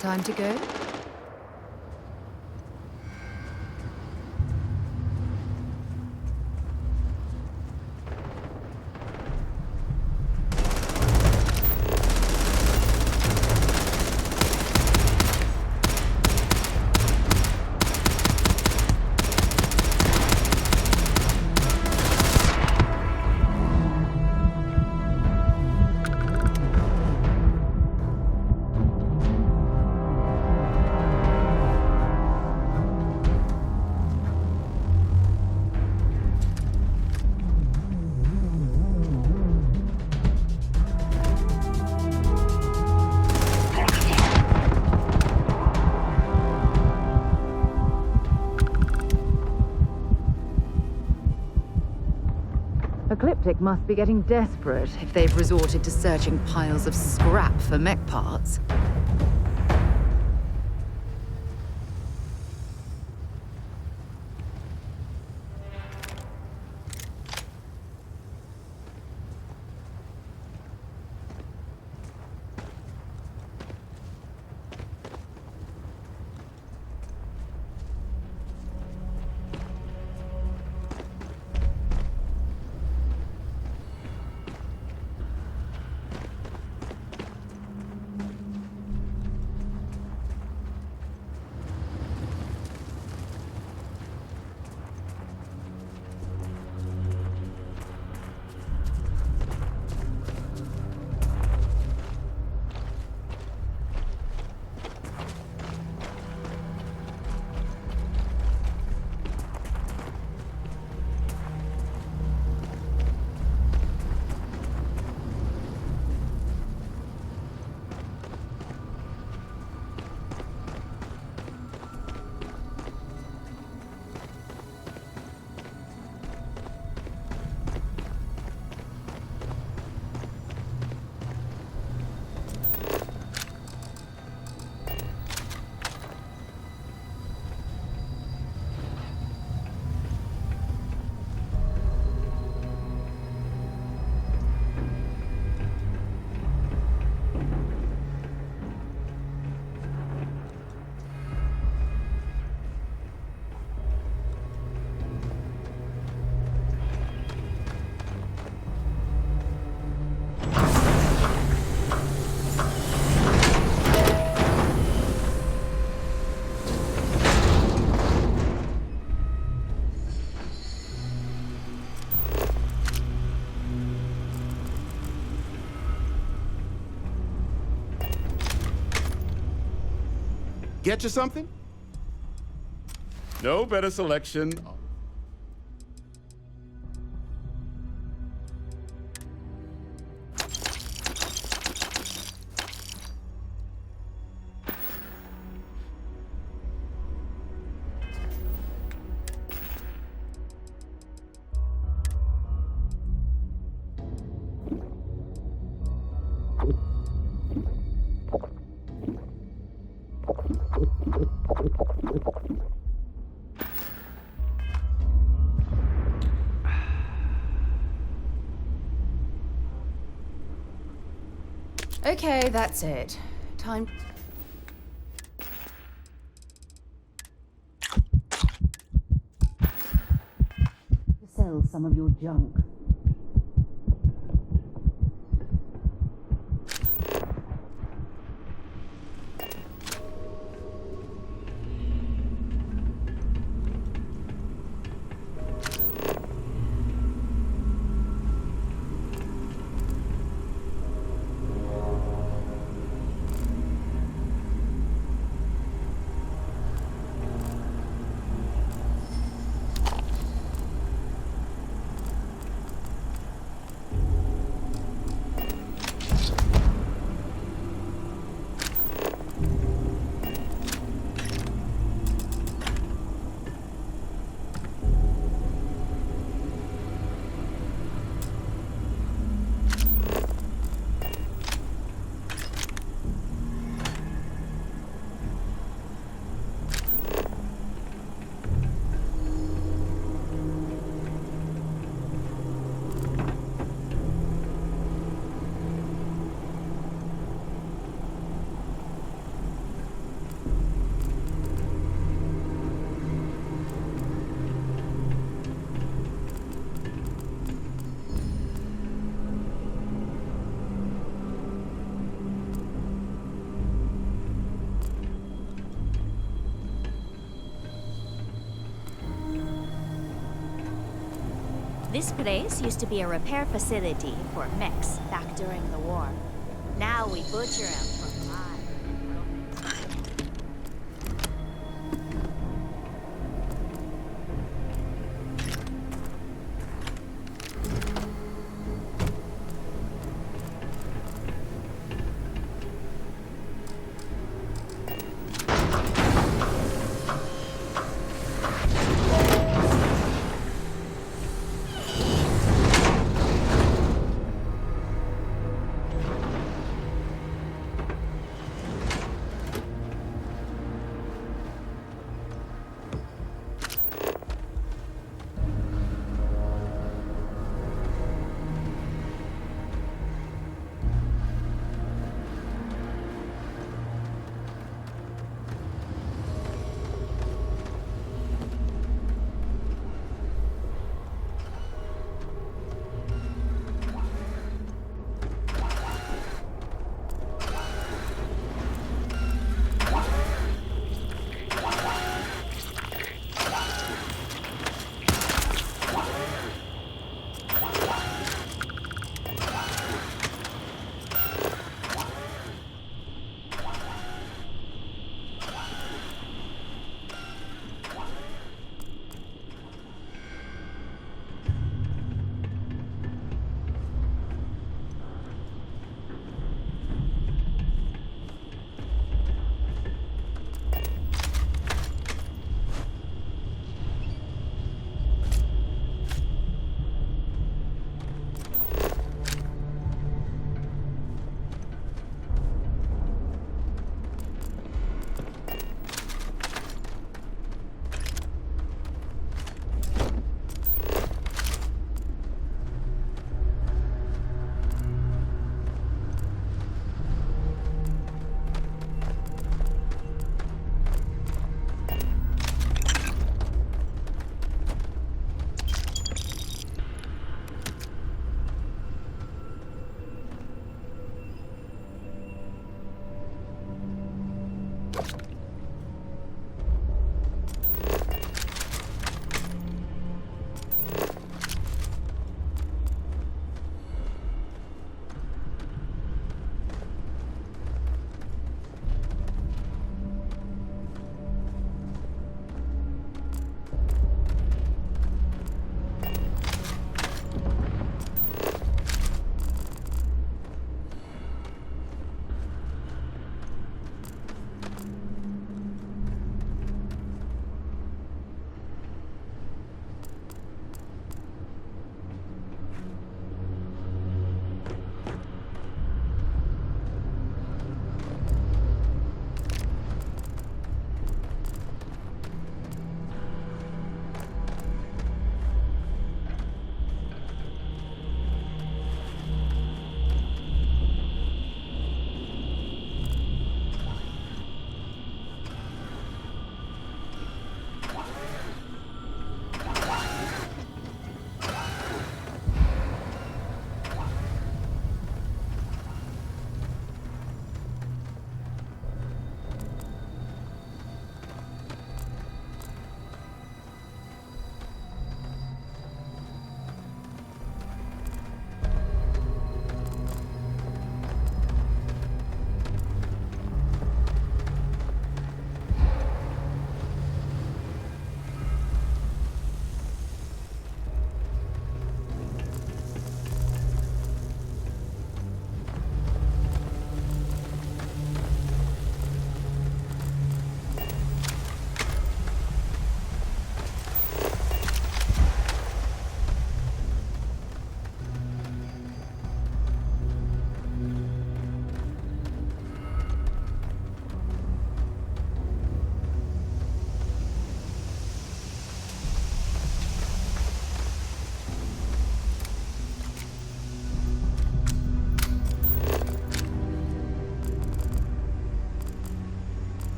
Time to go? Ecliptic must be getting desperate if they've resorted to searching piles of scrap for mech parts. Get you something? No better selection. Okay, that's it. Time to sell some of your junk. This place used to be a repair facility for mechs back during the war. Now we butcher them for pie.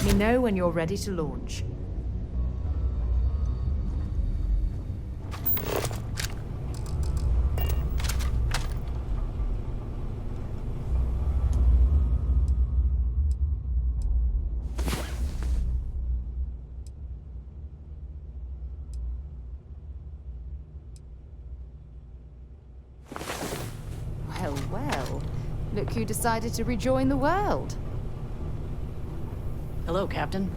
Let me know when you're ready to launch. Look who decided to rejoin the world. Hello, Captain.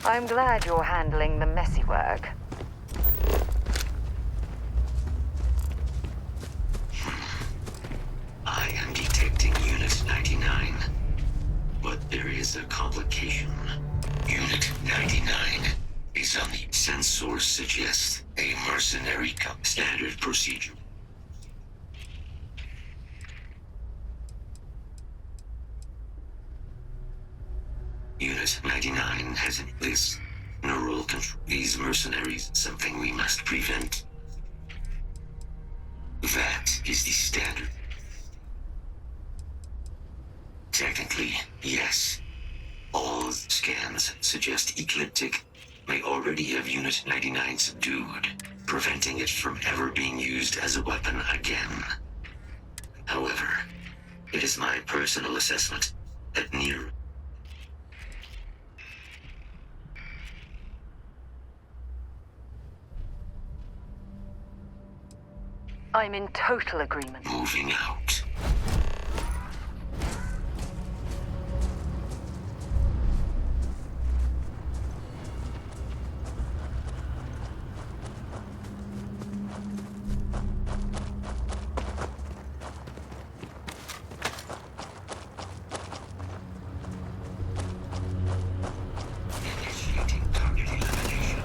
I'm glad you're handling the messy work. I am detecting Unit 99. But there is a complication. Unit 99 is on the sensor suggests a mercenary standard procedure. Unit 99 has in this neural control. These mercenaries, something we must prevent. That is the standard. Technically, yes. All scans suggest Ecliptic may already have Unit 99 subdued, preventing it from ever being used as a weapon again. However, it is my personal assessment that near I'm in total agreement. moving out. Initiating target elimination.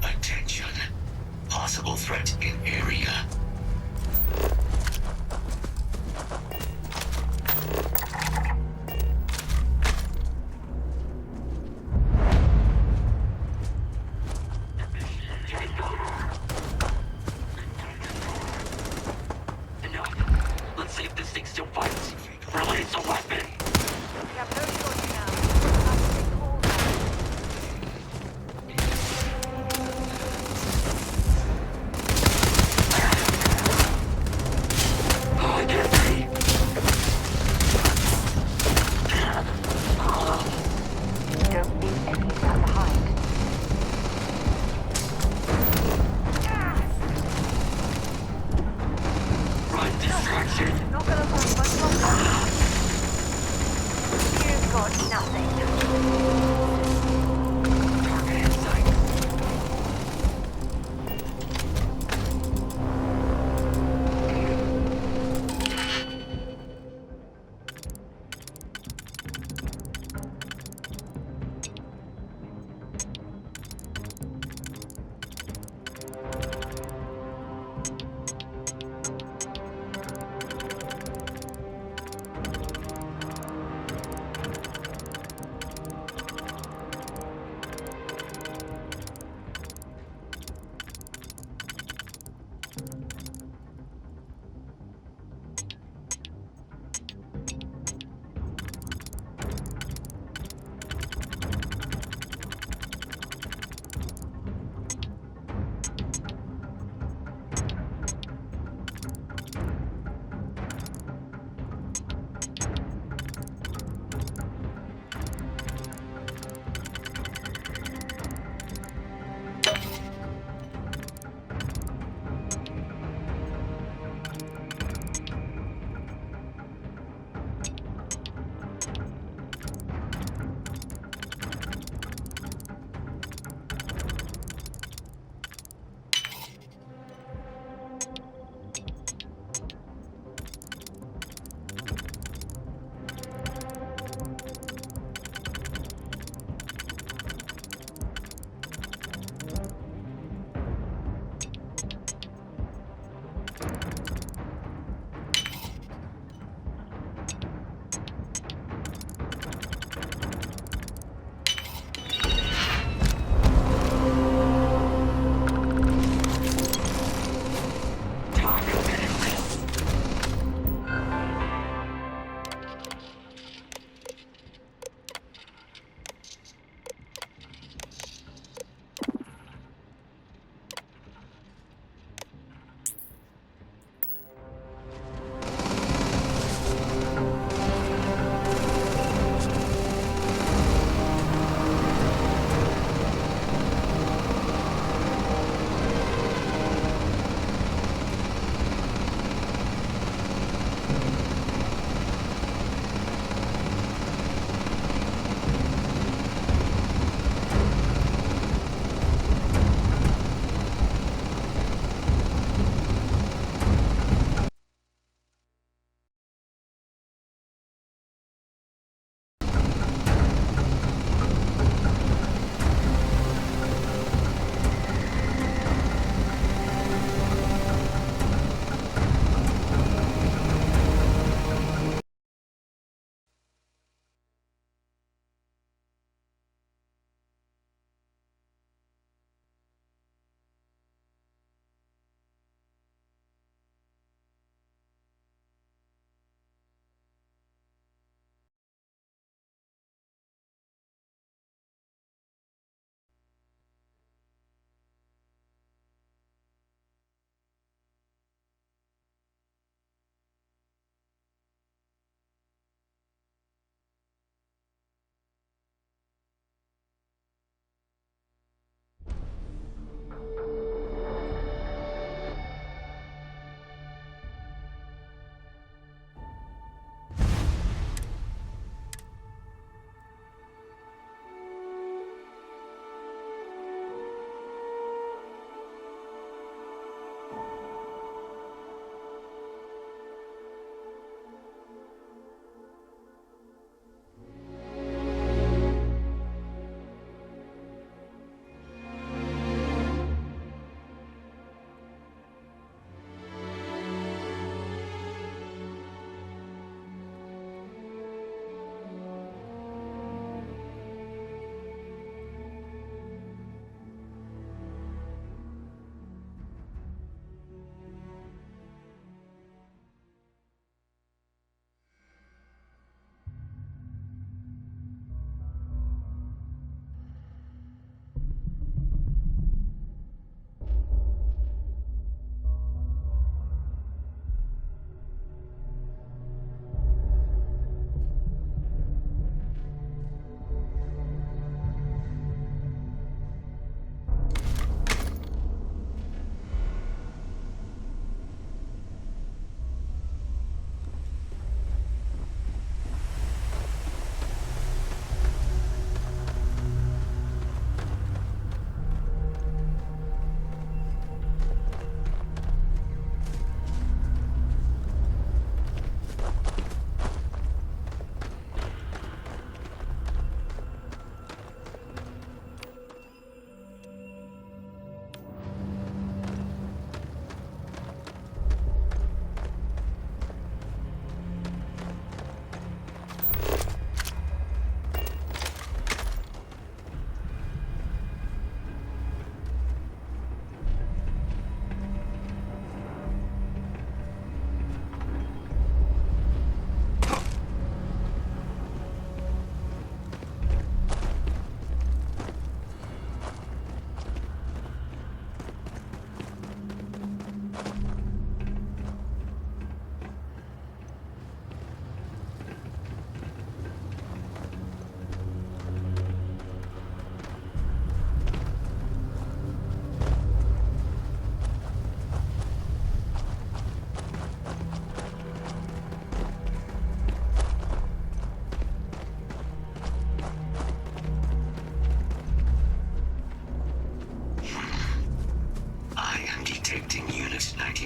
Attention. Possible threat in area. Target in sight.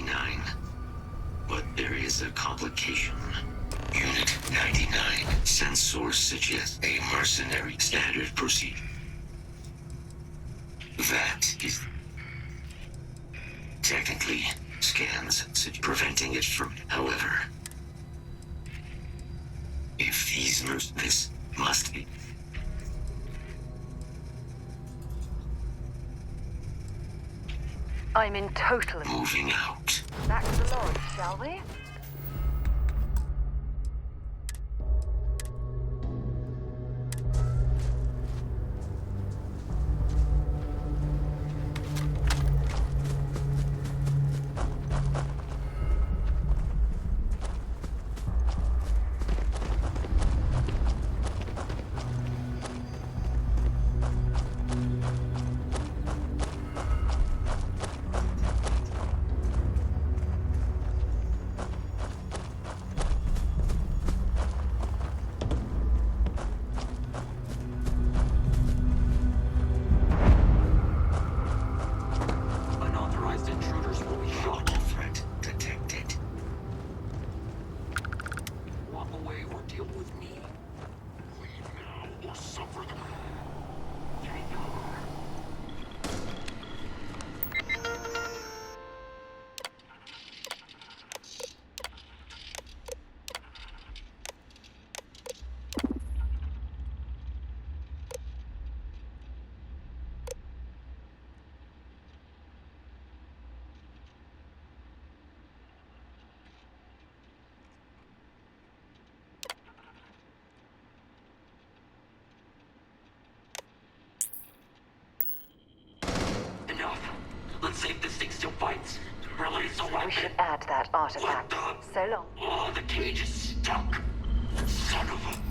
99. But there is a complication. Unit 99. Sensors suggest a mercenary standard procedure. That is... Technically, scans preventing it from... However... If these this must be... I'm in total... Moving out. Back to the lodge, shall we? Unauthorized intruders will be shot. Threat detected. Walk away or deal with me. Leave now or suffer the... Enough. Let's see if this thing still fights. Release the weapon. We should add that artifact. What the? So long. Oh, the cage is stuck. Son of a...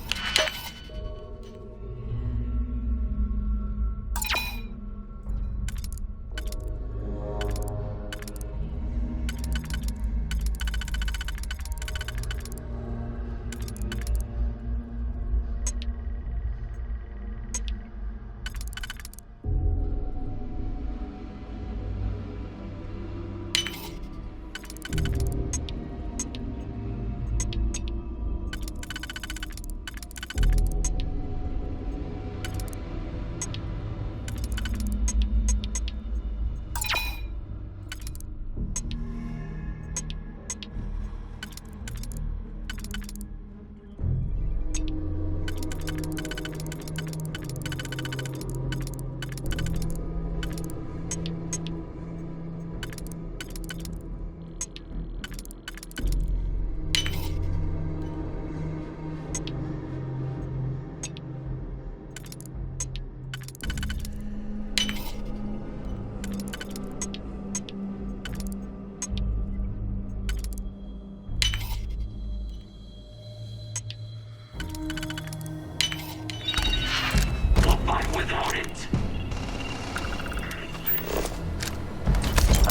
Without it.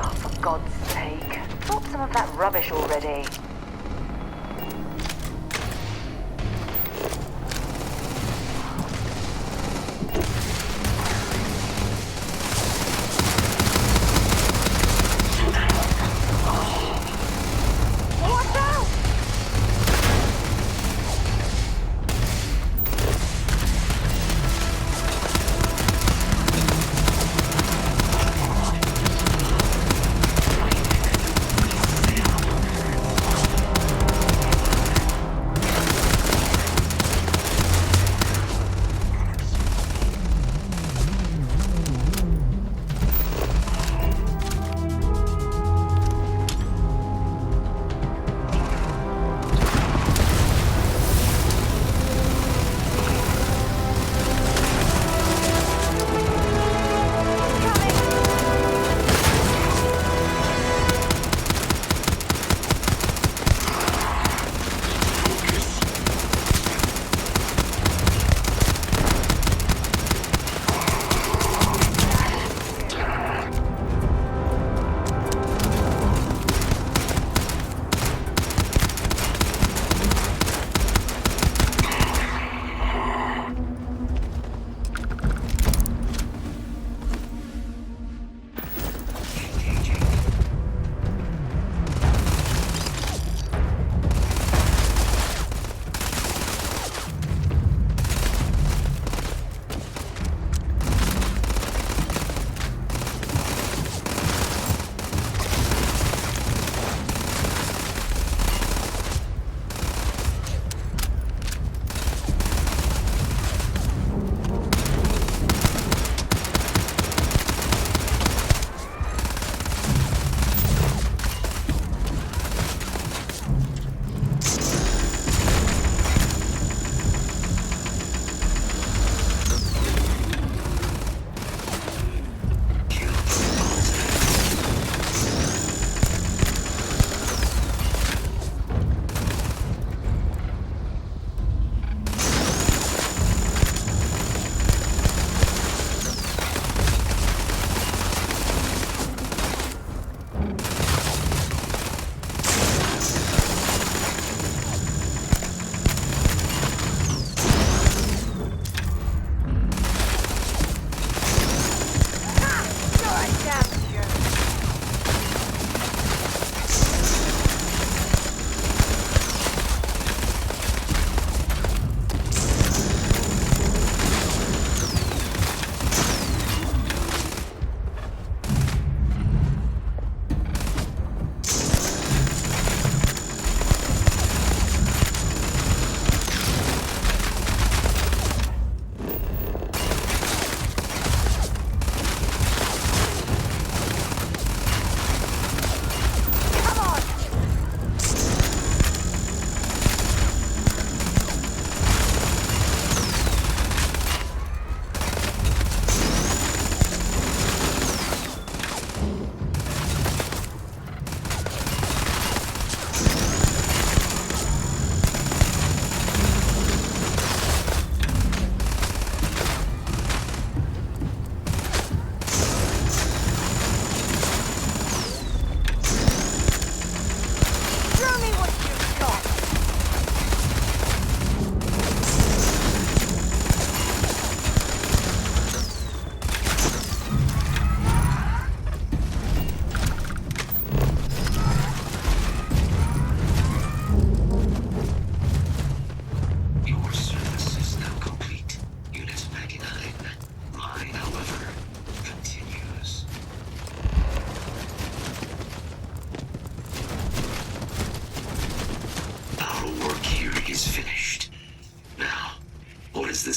Oh, for God's sake. Drop some of that rubbish already. Watch out!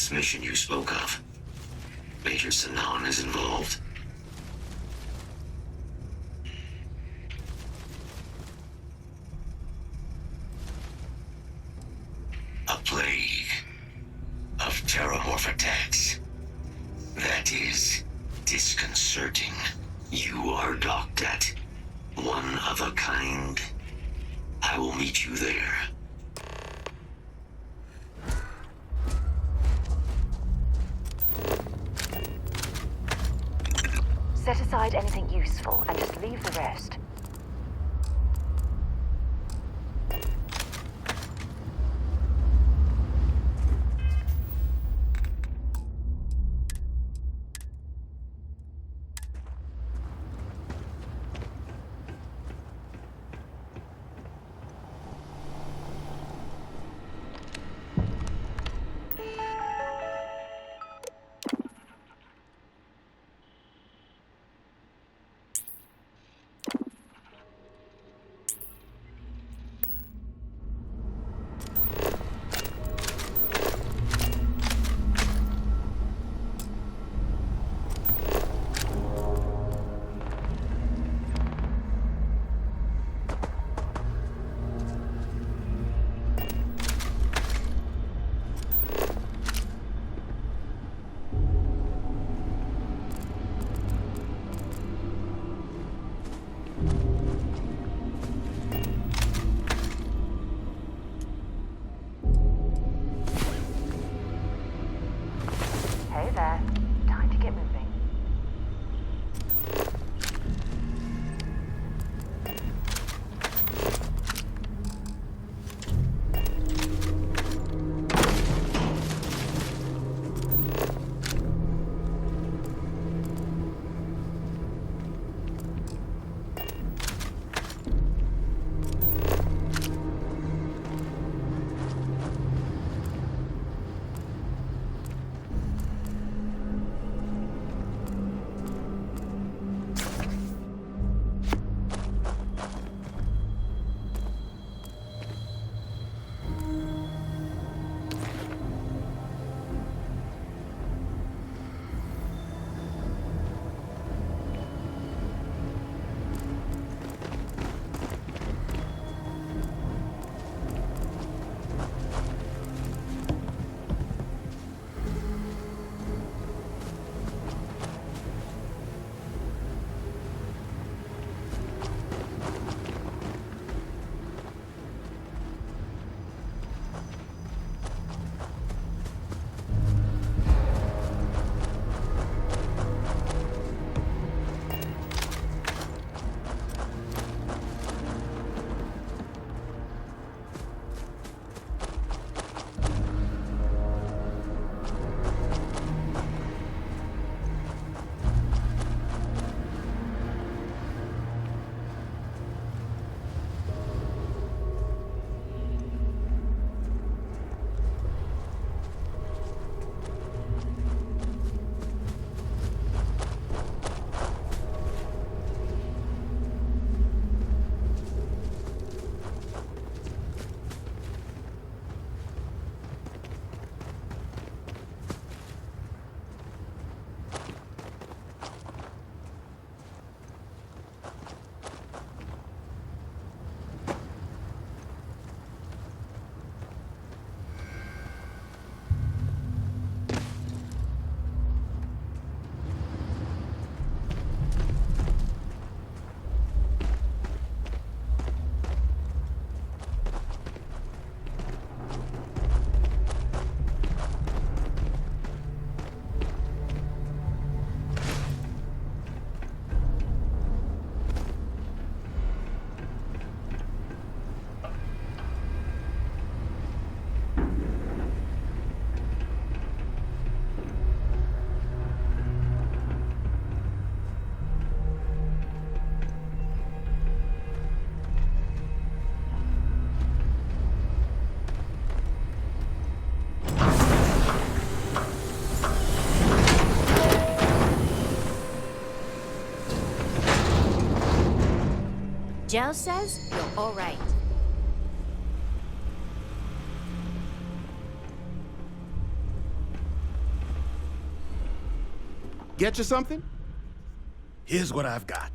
this mission you spoke of? Major Sanan is involved? A plague of terramorph attacks. That is disconcerting. You are docked at one of a kind. I will meet you there. Set aside anything useful and just leave the rest. Hey there. Time to get moving. Joe says you're all right. Get you something? Here's what I've got.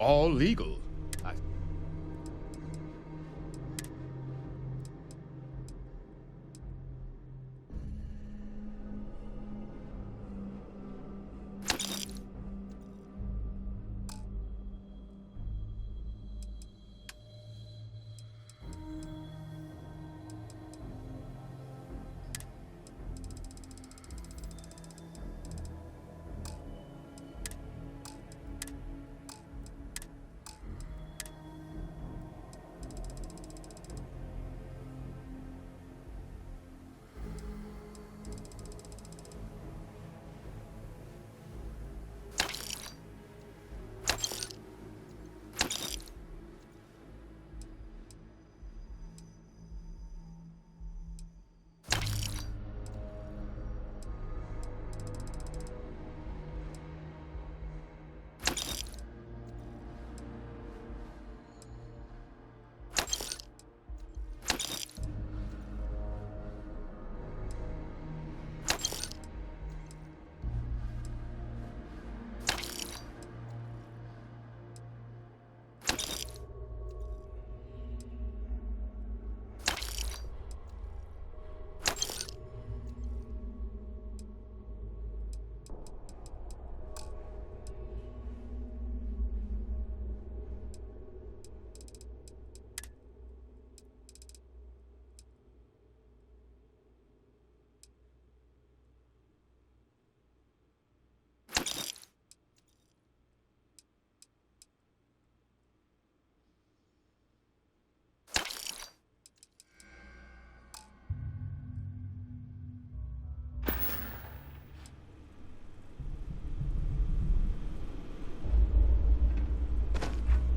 All legal.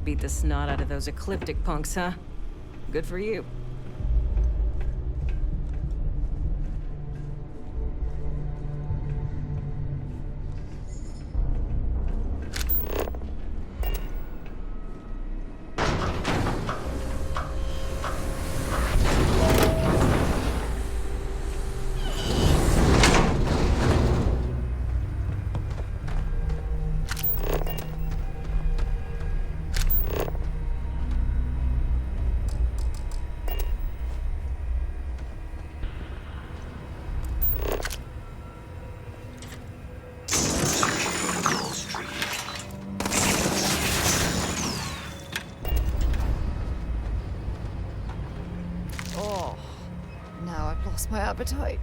Beat the snot out of those ecliptic punks, huh? Good for you. Oh, now I've lost my appetite.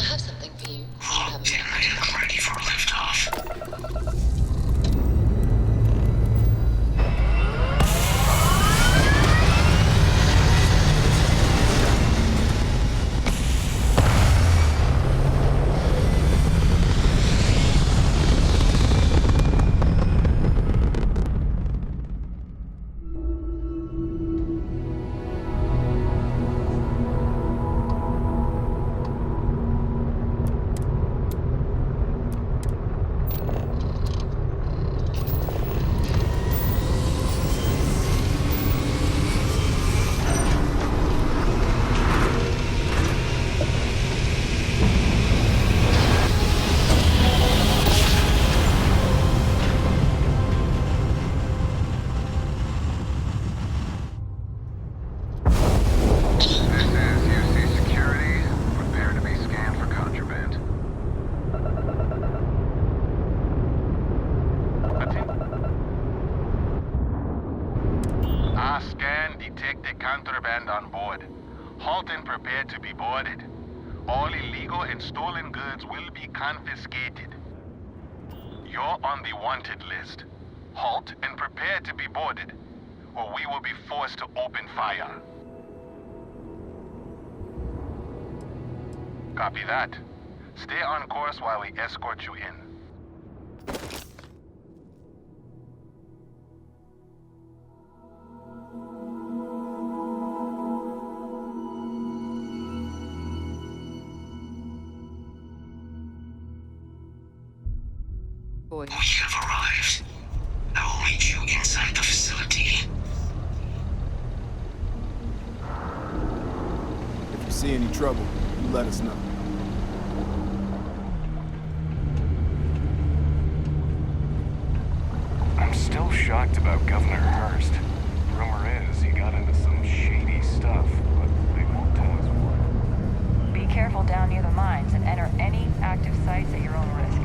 I have something for you. Locked in and ready for liftoff. Scan detected contraband on board. Halt and prepare to be boarded. All illegal and stolen goods will be confiscated. You're on the wanted list. Halt and prepare to be boarded, or we will be forced to open fire. Copy that. Stay on course while we escort you in. Boy. We have arrived. I will meet you inside the facility. If you see any trouble, you let us know. I'm still shocked about Governor Hurst. Rumor is he got into some shady stuff, but they won't tell us what. Be careful down near the mines and enter any active sites at your own risk.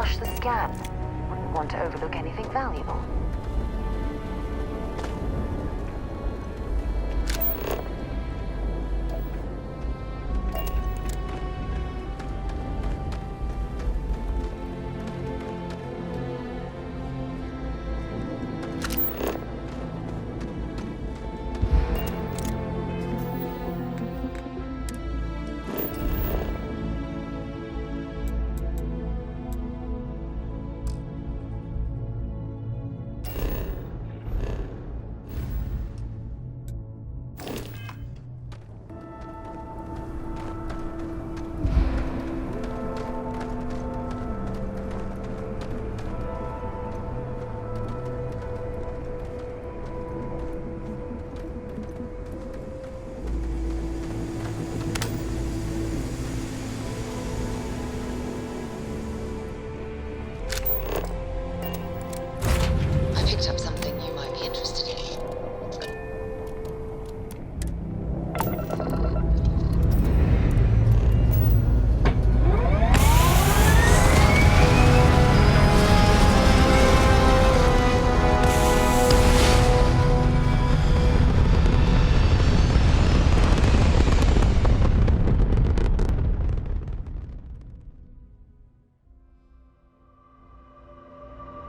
rush the scan. Wouldn't want to overlook anything valuable. I picked up something you might be interested in.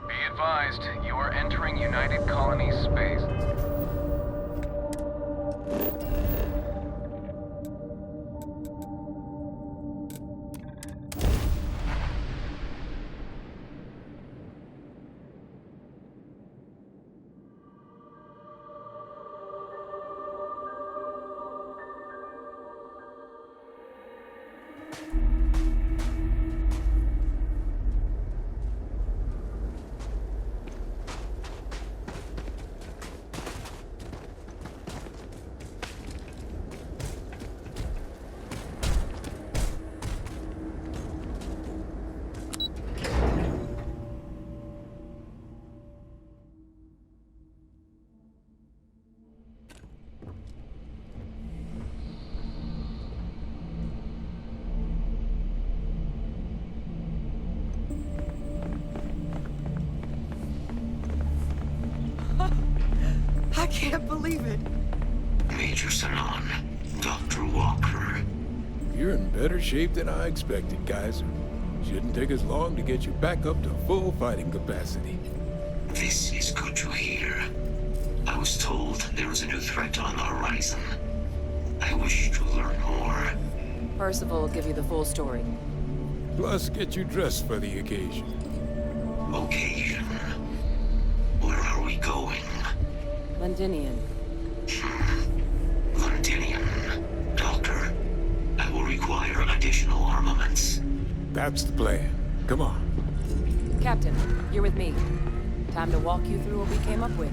Be advised, you are entering United Colonies space. I can't believe it. Major Sanon, Dr. Walker. You're in better shape than I expected, Kaiser. Shouldn't take us long to get you back up to full fighting capacity. This is good to hear. I was told there was a new threat on the horizon. I wish to learn more. Percival will give you the full story. Plus, get you dressed for the occasion. Occasion. Where are we going? Londinian. Londinian. Doctor, I will require additional armaments. That's the plan. Come on. Captain, you're with me. Time to walk you through what we came up with.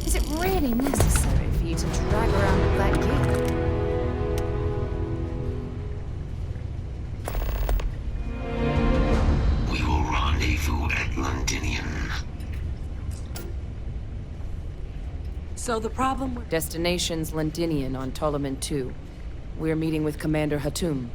Is it really necessary for you to drag around all that gear? We will rendezvous at Londinian. So the problem... Destination's Londinian on Ptolemy 2. We're meeting with Commander Hatum.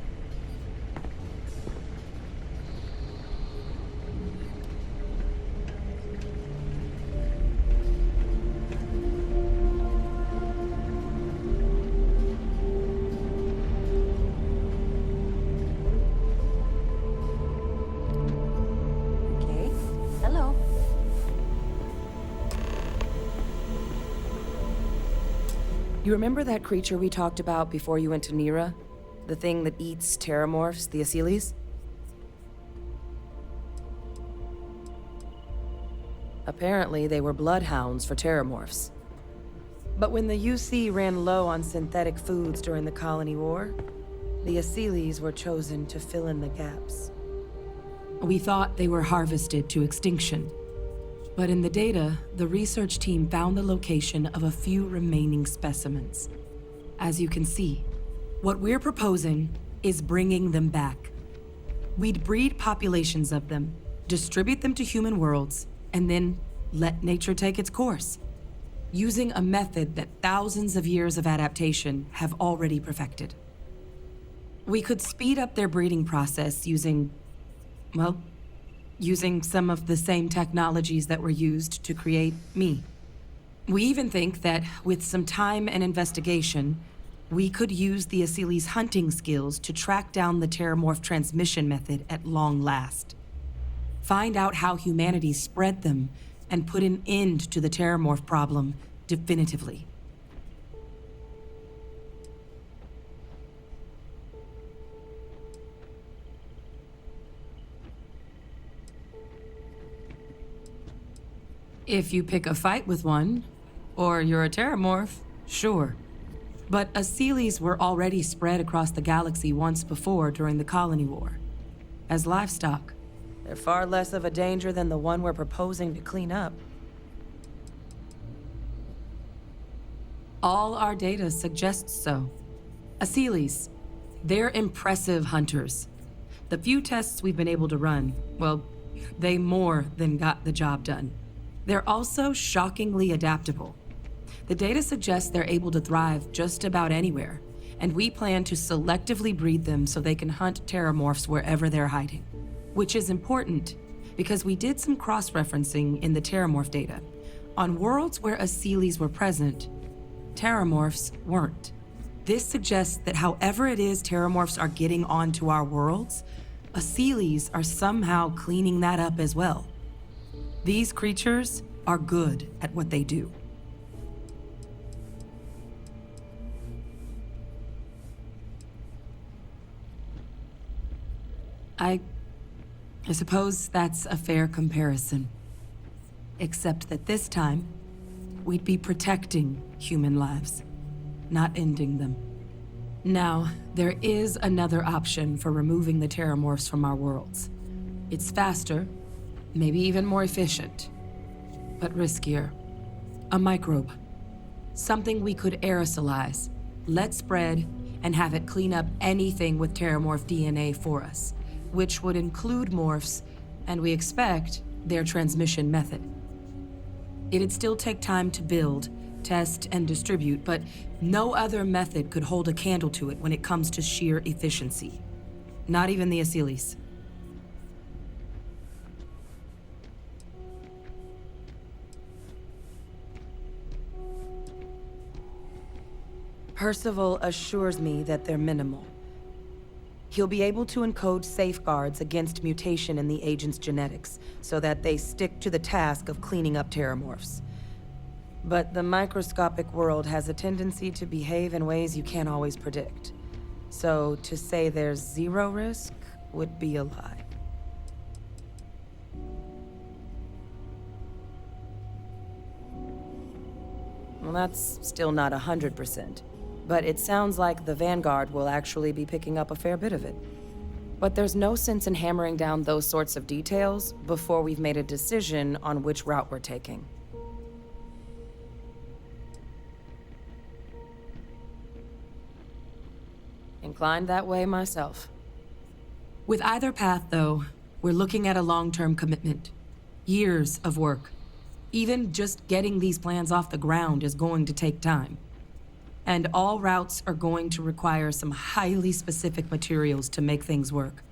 Okay. Hello. You remember that creature we talked about before you went to Nira? The thing that eats terramorphs, the Asyles? Apparently, they were bloodhounds for terramorphs. But when the UC ran low on synthetic foods during the Colony War, the Asyles were chosen to fill in the gaps. We thought they were harvested to extinction. But in the data, the research team found the location of a few remaining specimens. As you can see, what we're proposing is bringing them back. We'd breed populations of them, distribute them to human worlds, and then let nature take its course, using a method that thousands of years of adaptation have already perfected. We could speed up their breeding process using, well, using some of the same technologies that were used to create me. We even think that with some time and investigation, we could use the Asili's hunting skills to track down the Terramorph transmission method at long last. Find out how humanity spread them and put an end to the Terramorph problem definitively. If you pick a fight with one, or you're a Terramorph, sure. But Asilis were already spread across the galaxy once before during the Colony War. As livestock, they're far less of a danger than the one we're proposing to clean up. All our data suggests so. Asilis, they're impressive hunters. The few tests we've been able to run, well, they more than got the job done. They're also shockingly adaptable. The data suggests they're able to thrive just about anywhere, and we plan to selectively breed them so they can hunt Terramorphs wherever they're hiding. Which is important, because we did some cross-referencing in the Terramorph data. On worlds where Asilis were present, Terramorphs weren't. This suggests that however it is Terramorphs are getting onto our worlds, Asilis are somehow cleaning that up as well. These creatures are good at what they do. I suppose that's a fair comparison. Except that this time, we'd be protecting human lives, not ending them. Now, there is another option for removing the Terramorphs from our worlds. It's faster, maybe even more efficient, but riskier. A microbe. Something we could aerosolize, let spread, and have it clean up anything with Terramorph DNA for us, which would include morphs, and we expect their transmission method. It'd still take time to build, test, and distribute, but no other method could hold a candle to it when it comes to sheer efficiency. Not even the Asilis. Percival assures me that they're minimal. He'll be able to encode safeguards against mutation in the agent's genetics, so that they stick to the task of cleaning up Terramorphs. But the microscopic world has a tendency to behave in ways you can't always predict. So to say there's zero risk would be a lie. Well, that's still not 100%. But it sounds like the Vanguard will actually be picking up a fair bit of it. But there's no sense in hammering down those sorts of details before we've made a decision on which route we're taking. Inclined that way myself. With either path, though, we're looking at a long-term commitment. Years of work. Even just getting these plans off the ground is going to take time. And all routes are going to require some highly specific materials to make things work.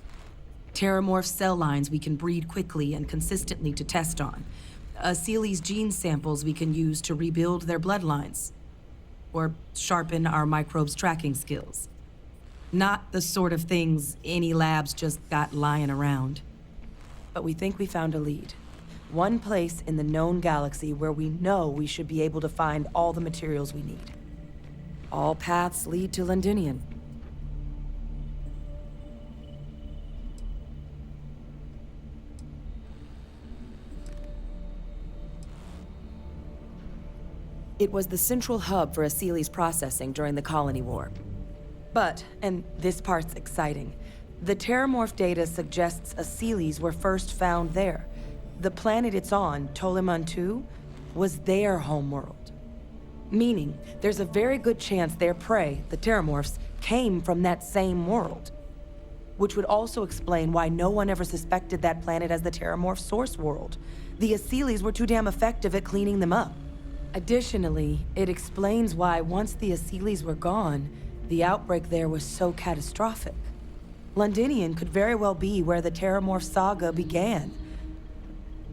Terramorph cell lines we can breed quickly and consistently to test on. Asili's gene samples we can use to rebuild their bloodlines. Or sharpen our microbes' tracking skills. Not the sort of things any labs just got lying around. But we think we found a lead. One place in the known galaxy where we know we should be able to find all the materials we need. All paths lead to Londinian. It was the central hub for Asili's processing during the Colony War. But, and this part's exciting, the Terramorph data suggests Asilis were first found there. The planet it's on, Toliman II, was their homeworld. Meaning, there's a very good chance their prey, the Terramorphs, came from that same world. Which would also explain why no one ever suspected that planet as the Terramorph source world. The Asilis were too damn effective at cleaning them up. Additionally, it explains why once the Asilis were gone, the outbreak there was so catastrophic. Londinian could very well be where the Terramorph saga began,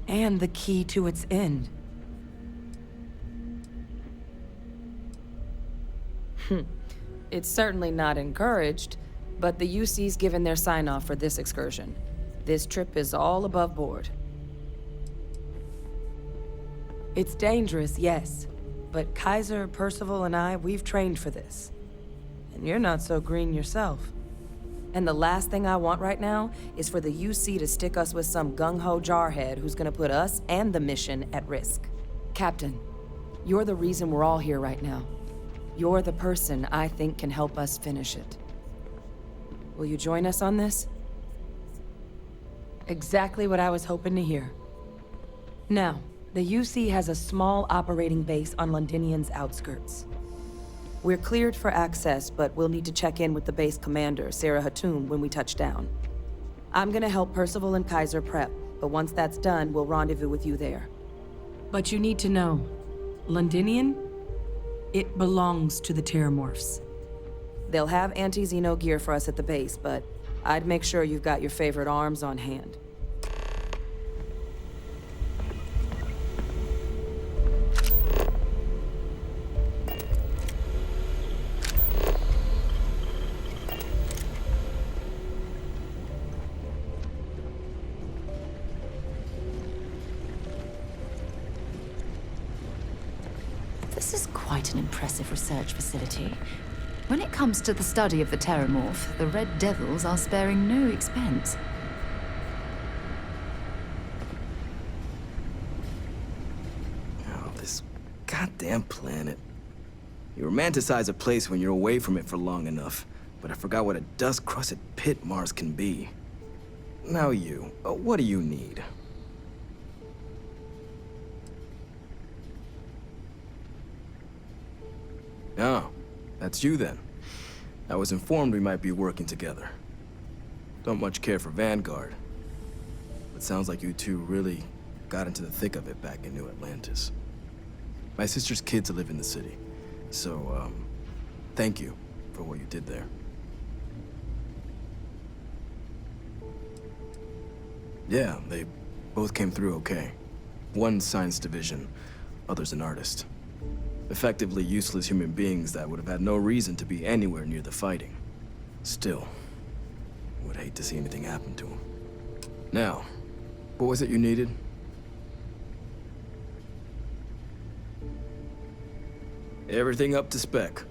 And the key to its end. It's certainly not encouraged, but the UC's given their sign-off for this excursion. This trip is all above board. It's dangerous, yes, but Kaiser, Percival, and I, we've trained for this. And you're not so green yourself. And the last thing I want right now is for the UC to stick us with some gung-ho jarhead who's gonna put us and the mission at risk. Captain, you're the reason we're all here right now. You're the person I think can help us finish it. Will you join us on this? Exactly what I was hoping to hear. Now, the UC has a small operating base on Londinian's outskirts. We're cleared for access, but we'll need to check in with the base commander, Sarah Hatum, when we touch down. I'm gonna help Percival and Kaiser prep, but once that's done, we'll rendezvous with you there. But you need to know, Londinian, it belongs to the Terramorphs. They'll have anti-Xeno gear for us at the base, but I'd make sure you've got your favorite arms on hand. This is quite an impressive research facility. When it comes to the study of the Terramorph, the Red Devils are sparing no expense. Oh, this goddamn planet. You romanticize a place when you're away from it for long enough, but I forgot what a dust-crusted pit Mars can be. Now you, what do you need? Oh, that's you then. I was informed we might be working together. Don't much care for Vanguard, but sounds like you two really got into the thick of it back in New Atlantis. My sister's kids live in the city, so, thank you for what you did there. Yeah, they both came through okay. One science division, other's an artist. Effectively useless human beings that would have had no reason to be anywhere near the fighting. Still, would hate to see anything happen to them. Now, what was it you needed? Everything up to spec.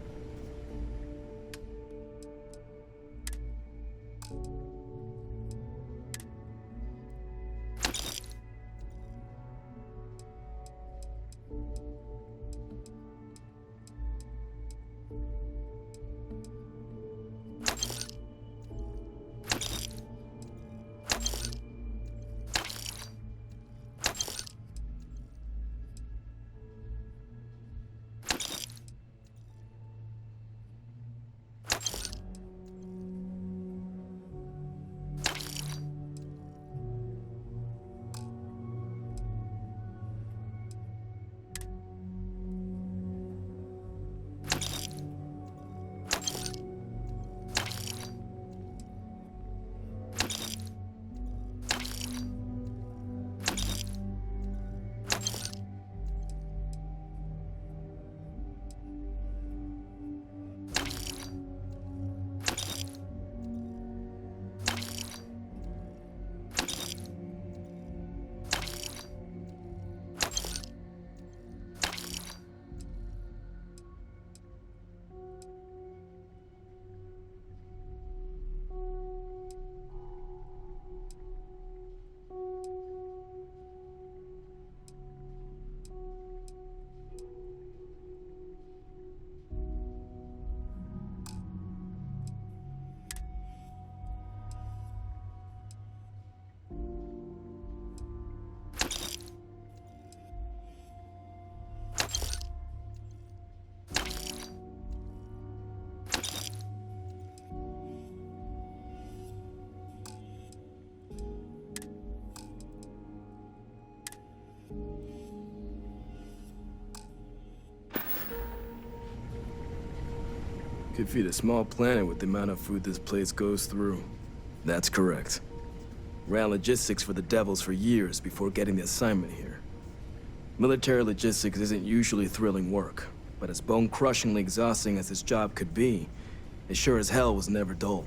Could feed a small planet with the amount of food this place goes through. That's correct. Ran logistics for the Devils for years before getting the assignment here. Military logistics isn't usually thrilling work, but as bone-crushingly exhausting as this job could be, it sure as hell was never dull.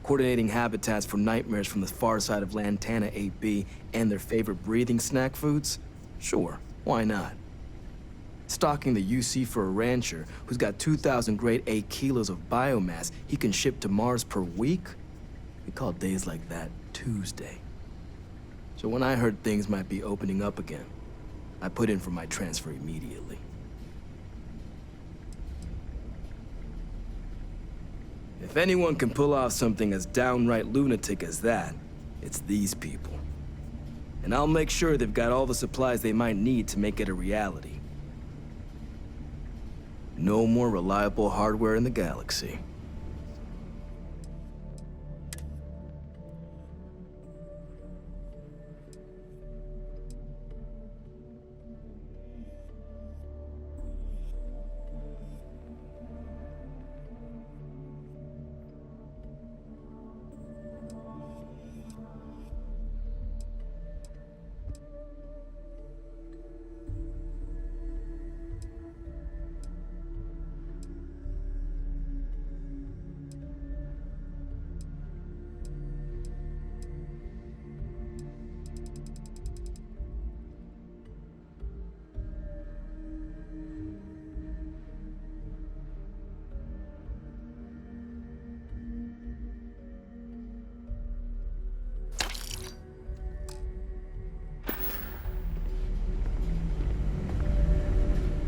Coordinating habitats for nightmares from the far side of Lantana 8B and their favorite breathing snack foods? Sure, why not? Stocking the UC for a rancher who's got 2,000 grade A kilos of biomass he can ship to Mars per week? We call days like that Tuesday. So when I heard things might be opening up again, I put in for my transfer immediately. If anyone can pull off something as downright lunatic as that, it's these people. And I'll make sure they've got all the supplies they might need to make it a reality. No more reliable hardware in the galaxy.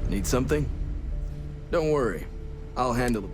Need something? Don't worry, I'll handle it.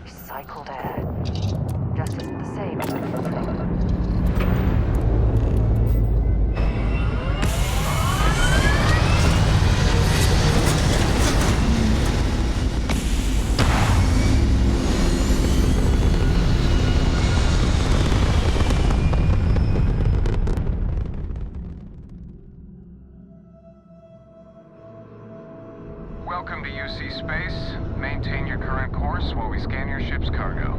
Recycled air. Just isn't the same. Welcome to UC Space. Maintain your current course while we scan your ship's cargo.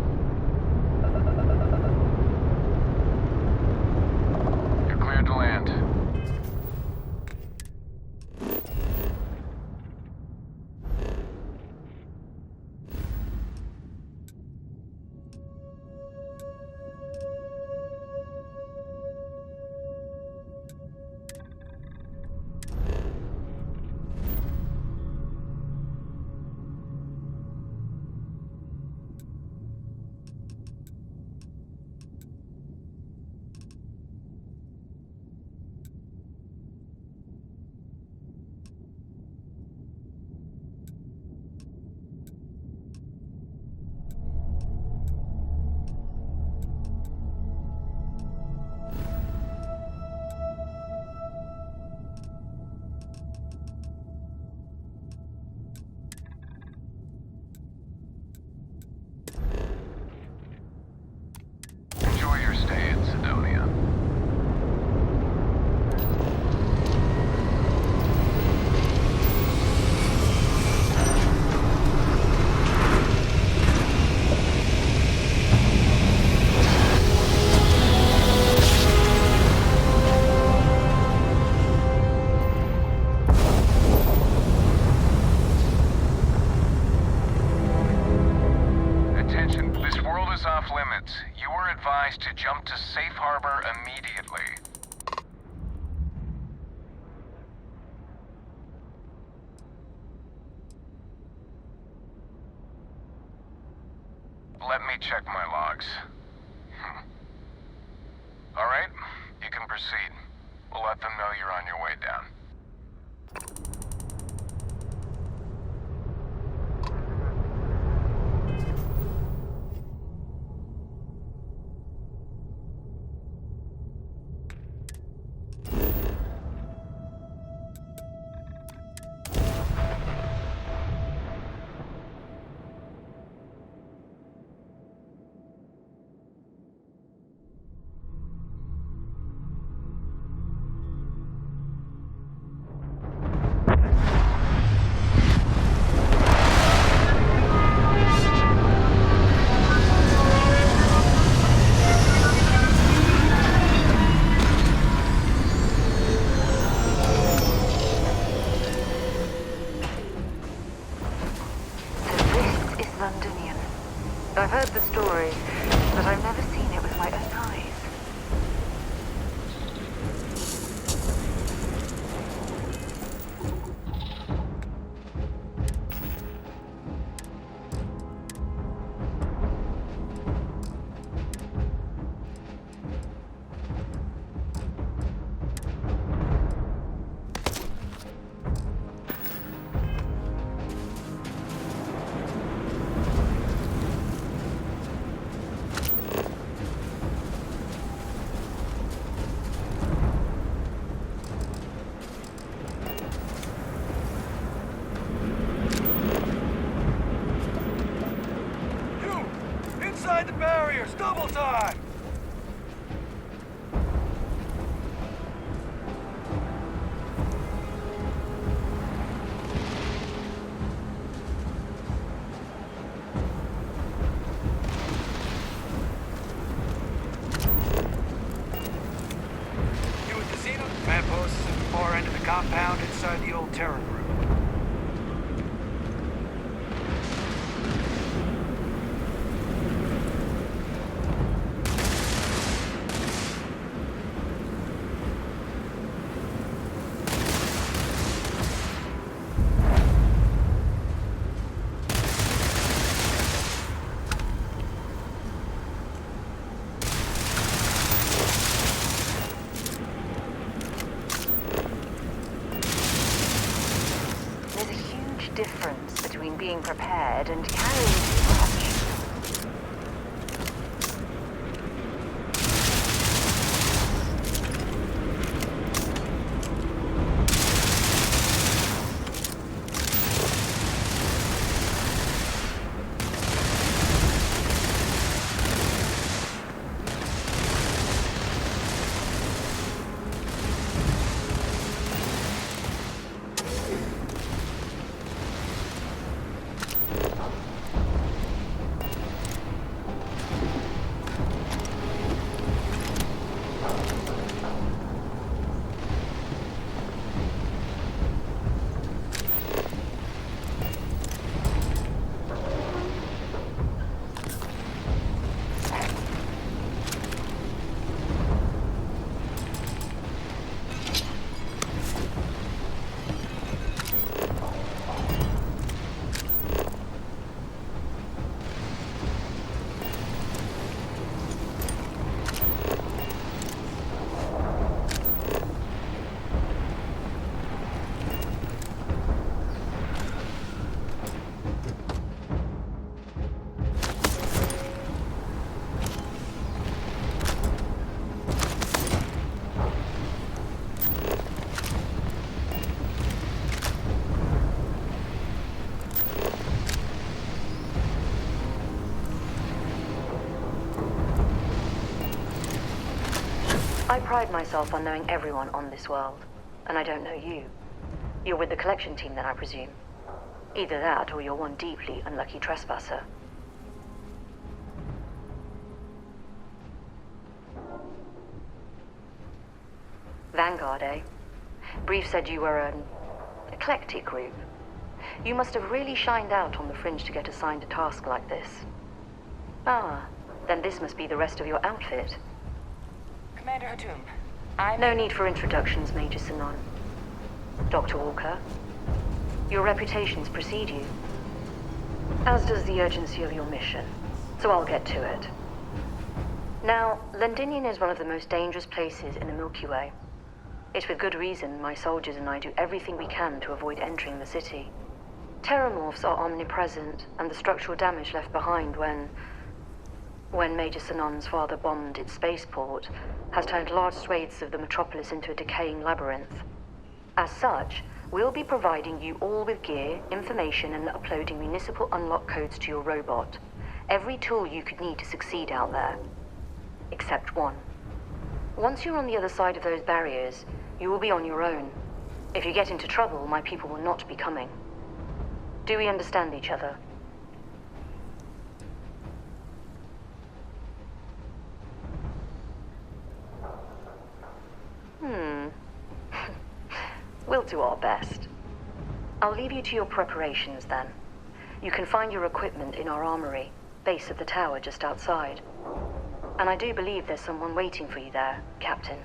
This world is off limits. You were advised to jump to safe harbor immediately. Let me check my logs. All right, you can proceed. We'll let them know you're on your way down. Londonian. I've heard the story, but I've never seen it with my own eyes. Inside the barriers, double time! You at the casino? Man posts at the far end of the compound inside the old Terran room. Difference between being prepared and carrying too much. I pride myself on knowing everyone on this world, and I don't know you. You're with the collection team then, I presume. Either that, or you're one deeply unlucky trespasser. Vanguard, eh? Brief said you were an eclectic group. You must have really shined out on the fringe to get assigned a task like this. Ah, then this must be the rest of your outfit. Commander Hatum, No need for introductions, Major Sinon. Dr. Walker, your reputations precede you, as does the urgency of your mission, so I'll get to it. Now, Londinium is one of the most dangerous places in the Milky Way. It's with good reason my soldiers and I do everything we can to avoid entering the city. Terramorphs are omnipresent, and the structural damage left behind when Major Sinon's father bombed its spaceport has turned large swathes of the metropolis into a decaying labyrinth. As such, we'll be providing you all with gear, information, and uploading municipal unlock codes to your robot. Every tool you could need to succeed out there. Except one. Once you're on the other side of those barriers, you will be on your own. If you get into trouble, my people will not be coming. Do we understand each other? We'll do our best. I'll leave you to your preparations then. You can find your equipment in our armory, base of the tower just outside. And I do believe there's someone waiting for you there, Captain.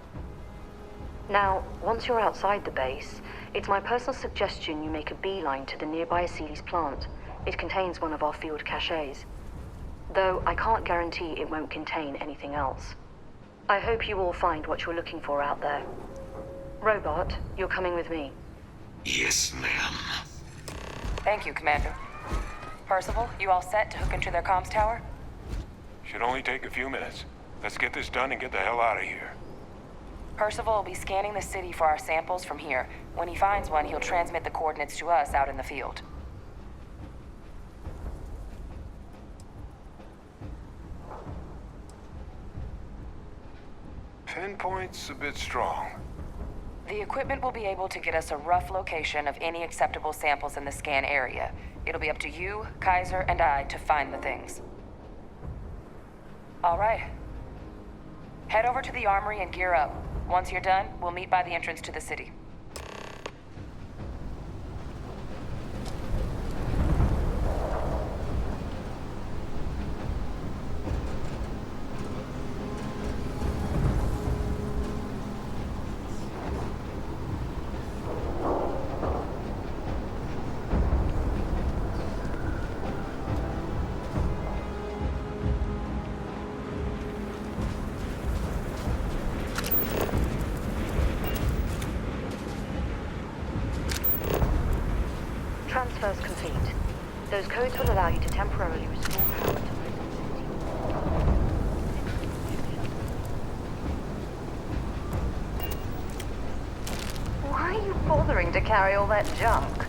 Now, once you're outside the base, it's my personal suggestion you make a beeline to the nearby Aceles plant. It contains one of our field caches. Though I can't guarantee it won't contain anything else. I hope you all find what you're looking for out there. Robot, you're coming with me. Yes, ma'am. Thank you, Commander. Percival, you all set to hook into their comms tower? Should only take a few minutes. Let's get this done and get the hell out of here. Percival will be scanning the city for our samples from here. When he finds one, he'll transmit the coordinates to us out in the field. Pinpoint's a bit strong. The equipment will be able to get us a rough location of any acceptable samples in the scan area. It'll be up to you, Kaiser, and I to find the things. All right. Head over to the armory and gear up. Once you're done, we'll meet by the entrance to the city. Transfers complete. Those codes will allow you to temporarily restore power to most of the city. Why are you bothering to carry all that junk?